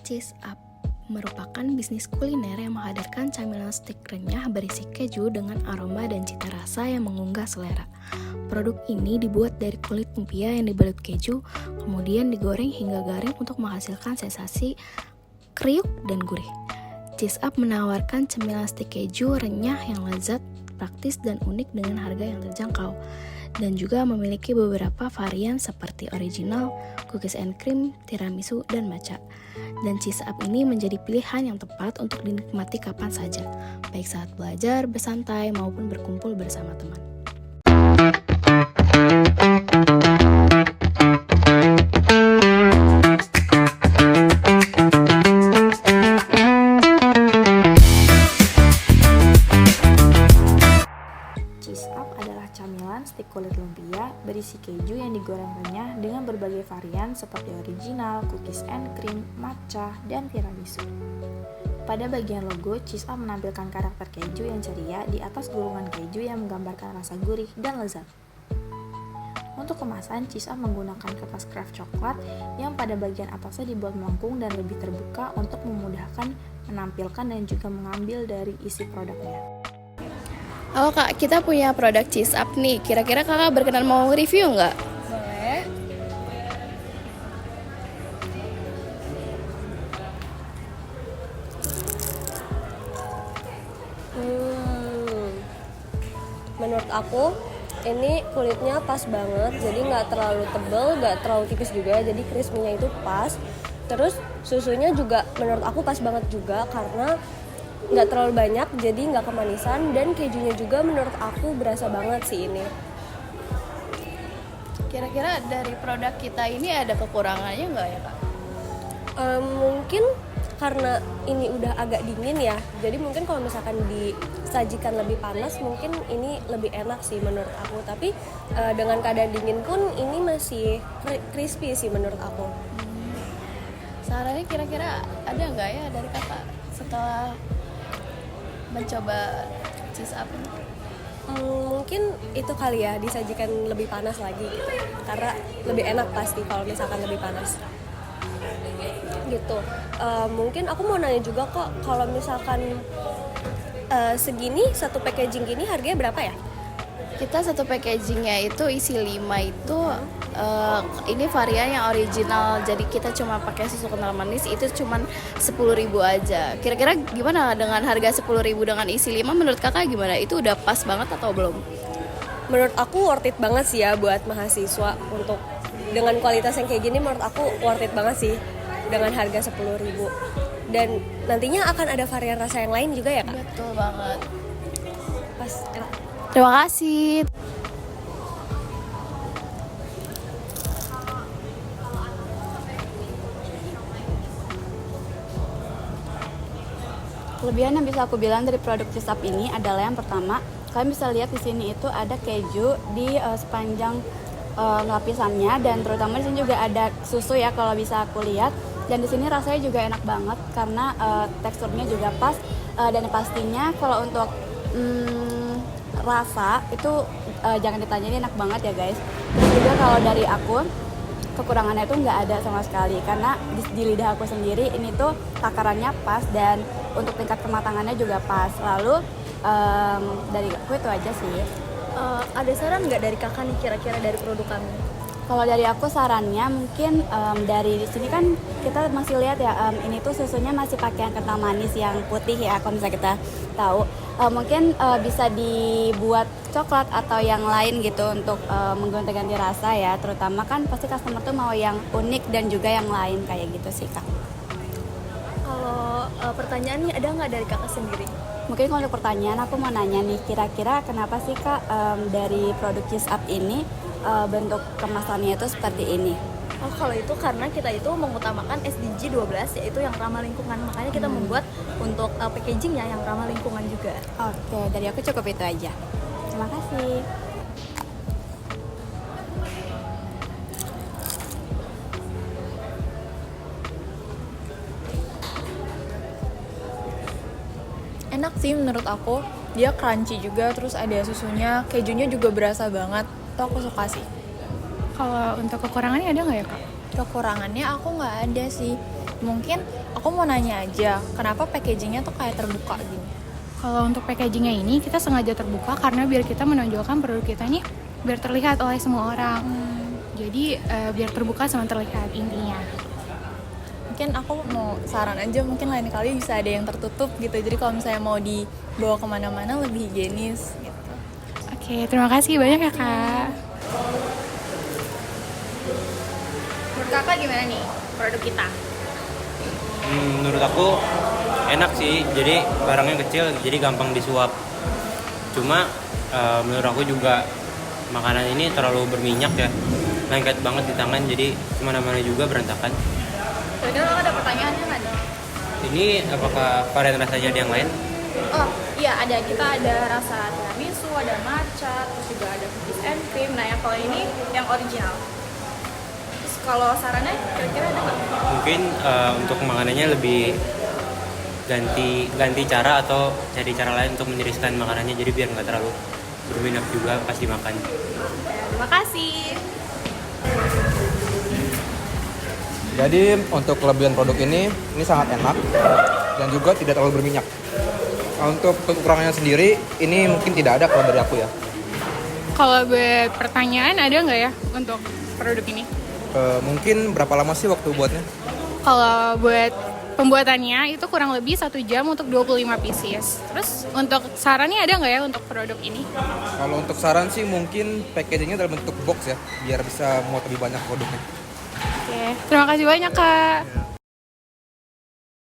Cheese Up merupakan bisnis kuliner yang menghadirkan camilan stik renyah berisi keju dengan aroma dan cita rasa yang menggugah selera. Produk ini dibuat dari kulit lumpia yang dibalut keju, kemudian digoreng hingga garing untuk menghasilkan sensasi kriuk dan gurih. Cheese Up menawarkan cemilan stik keju renyah yang lezat, praktis dan unik dengan harga yang terjangkau, dan juga memiliki beberapa varian seperti original, cookies and cream, tiramisu, dan matcha. Dan Cheese Up ini menjadi pilihan yang tepat untuk dinikmati kapan saja, baik saat belajar, bersantai, maupun berkumpul bersama teman. Cheese Up adalah camilan stik kulit lumpia berisi keju yang digoreng renyah dengan berbagai varian seperti original, cookies and cream, matcha, dan tiramisu. Pada bagian logo, Cheese Up menampilkan karakter keju yang ceria di atas gulungan keju yang menggambarkan rasa gurih dan lezat. Untuk kemasan, Cheese Up menggunakan kertas craft coklat yang pada bagian atasnya dibuat melengkung dan lebih terbuka untuk memudahkan menampilkan dan juga mengambil dari isi produknya. Halo kak, kita punya produk Cheese Up nih. Kira-kira kakak berkenan mau review nggak? Boleh. Menurut aku ini kulitnya pas banget, jadi nggak terlalu tebal, nggak terlalu tipis juga, jadi crispy-nya itu pas. Terus susunya juga menurut aku pas banget juga karena nggak terlalu banyak, jadi nggak kemanisan, dan kejunya juga menurut aku berasa banget sih ini. Kira-kira dari produk kita ini ada kekurangannya nggak ya kak? Mungkin karena ini udah agak dingin ya, jadi mungkin kalau misalkan disajikan lebih panas mungkin ini lebih enak sih menurut aku. Tapi dengan keadaan dingin pun ini masih crispy sih menurut aku. Sarannya kira-kira ada nggak ya dari kakak setelah mencoba Cheese Up ini? Mungkin itu kali ya, disajikan lebih panas lagi gitu, karena lebih enak pasti kalau misalkan lebih panas gitu. Mungkin aku mau nanya juga kok, kalau misalkan segini satu packaging gini harganya berapa ya? Kita satu packagingnya itu isi 5 itu ini varian yang original, jadi kita cuma pakai susu kental manis itu cuma 10.000 aja. Kira-kira gimana dengan harga 10.000 dengan isi 5? Menurut kakak gimana? Itu udah pas banget atau belum? Menurut aku worth it banget sih ya buat mahasiswa, untuk dengan kualitas yang kayak gini menurut aku worth it banget sih dengan harga 10.000. Dan nantinya akan ada varian rasa yang lain juga ya kak? Betul banget. Pas enak. Terima kasih. Kelebihan yang bisa aku bilang dari produk Cheese Up ini adalah yang pertama, kalian bisa lihat di sini itu ada keju di sepanjang lapisannya, dan terutama di sini juga ada susu ya kalau bisa aku lihat. Dan di sini rasanya juga enak banget karena teksturnya juga pas, dan pastinya kalau untuk rasa itu jangan ditanya, ini enak banget ya guys. Terus juga kalau dari aku, kekurangannya itu nggak ada sama sekali karena di lidah aku sendiri ini tuh takarannya pas, dan untuk tingkat kematangannya juga pas. Lalu dari aku itu aja sih. Ada saran nggak dari kakak nih kira-kira dari produk kami? Kalau dari aku sarannya mungkin dari sini kan kita masih lihat ya, ini tuh susunya masih pakai yang kental manis yang putih ya, kalau misalnya kita tahu. Mungkin bisa dibuat coklat atau yang lain gitu untuk mengganti-ganti rasa ya, terutama kan pasti customer tuh mau yang unik dan juga yang lain kayak gitu sih kak. Kalau pertanyaannya ada nggak dari kakak sendiri? Mungkin kalau untuk pertanyaan aku mau nanya nih, kira-kira kenapa sih kak dari produk Cheese Up ini bentuk kemasannya itu seperti ini? Oh, kalau itu karena kita itu mengutamakan SDG 12, yaitu yang ramah lingkungan. Makanya kita membuat untuk packagingnya yang ramah lingkungan juga. Oke, dari aku cukup itu aja. Terima kasih. Enak sih menurut aku, dia crunchy juga, terus ada susunya, kejunya juga berasa banget, itu aku suka sih. Kalau untuk kekurangannya ada nggak ya kak? kekurangannya aku nggak ada sih. Mungkin aku mau nanya aja, kenapa packagingnya tuh kayak terbuka gini? Kalau untuk packagingnya ini kita sengaja terbuka karena biar kita menonjolkan produk kita nih biar terlihat oleh semua orang. Jadi biar terbuka sama terlihat intinya. Mungkin aku mau saran aja, mungkin lain kali bisa ada yang tertutup gitu. Jadi kalau misalnya mau dibawa kemana-mana lebih higienis gitu. Oke, terima kasih banyak ya Kak. Menurut kakak gimana nih produk kita? Menurut aku enak sih, jadi barangnya kecil, jadi gampang disuap. Cuma menurut aku juga makanan ini terlalu berminyak ya, lengket banget di tangan, jadi kemana-mana juga berantakan. Kira-kira kakak ada pertanyaannya nggak nih? Ini apakah varian rasanya ada yang lain? Oh iya ada, kita ada rasa tiramisu, ada matcha, terus juga ada cookies and cream. Nah yang kalau ini yang original. Terus kalau sarannya kira-kira ada nggak? Mungkin untuk makanannya lebih ganti cara atau cari cara lain untuk meniriskan makanannya, jadi biar nggak terlalu berminyak juga pas dimakan. Terima kasih. Jadi untuk kelebihan produk ini sangat enak dan juga tidak terlalu berminyak. Untuk kekurangannya sendiri, ini mungkin tidak ada kalau dari aku ya. Kalau buat pertanyaan ada nggak ya untuk produk ini? Mungkin berapa lama sih waktu buatnya? Kalau buat pembuatannya itu kurang lebih 1 jam untuk 25 pieces. Terus untuk sarannya ada nggak ya untuk produk ini? Kalau untuk saran sih mungkin packagingnya dalam bentuk box ya, biar bisa muat lebih banyak produknya. Oke, terima kasih banyak Kak.